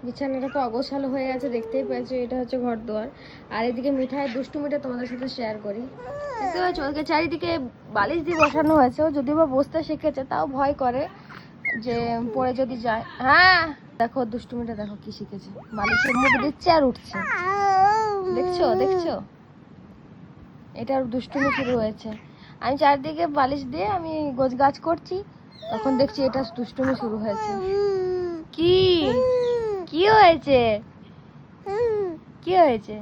বিছানাটা তো অগোছালো হয়ে আছে, দেখতেই পেয়েছো। এটা হচ্ছে ঘর দুয়ার। আর এদিকে মিঠাই দুষ্টুমিটা তোমাদের সাথে শেয়ার করি। দেখতে পাচ্ছ ওকে চারিদিকে বালিশ দিয়ে বসানো হয়েছে। ও যদিও বা বসতে শিখেছে, তাও ভয় করে যে পড়ে যদি যায়। হ্যাঁ দেখো দুষ্টুমিটা, দেখো কি শিখেছে, বালিশে মুখ দিচ্ছে আর উঠছে। দেখছো দেখছো, এটার দুষ্টুমি শুরু হয়েছে। আমি চারদিকে বালিশ দিয়ে আমি গোছগাছ করছি, তখন দেখছি এটা দুষ্টুমি শুরু হয়েছে। কি কি হয়েছে, কি হয়েছে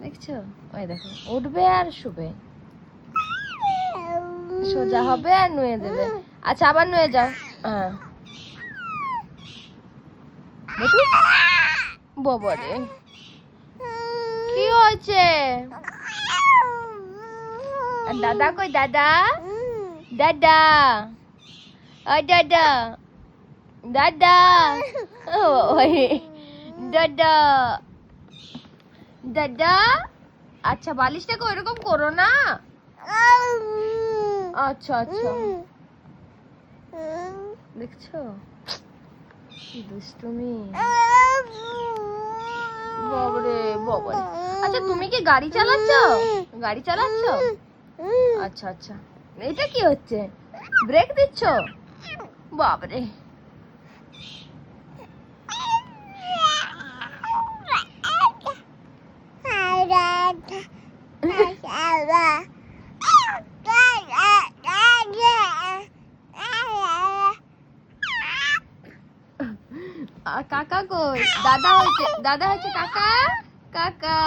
দেখছো? ওই দেখো উঠবে আর শুবে, সোজা হবে আর নুয়ে দেবে। আচ্ছা আবার নুয়ে যাও। হ্যাঁ দেখো বাবারে, কি হয়েছে? আর দাদা কই, দাদা দাদা, ওই দাদা দাদা, ওই দাদা দাদা। আচ্ছা বালিশটাকে ওইরকম করো না। আচ্ছা আচ্ছা, দেখছো কি দুষ্টুমি, বাবারে বাবারে। আচ্ছা তুমি কি গাড়ি চালাচ্ছ, গাড়ি চালাচ্ছ? আচ্ছা আচ্ছা, এটা কি হচ্ছে, ব্রেক দিচ্ছ? বাবারে, আর কাকা কই? দাদা হয়েছে, দাদা হয়েছে, কাকা কাকা।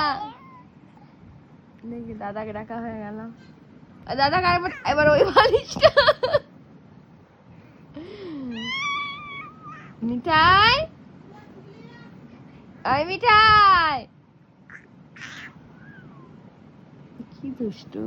দেখি দাদাকে ডাকা হয়ে গেল। দাদাকে এবার এবার ওই বালিশটা। মিঠাই, ওই মিঠাই, কি দুষ্টু।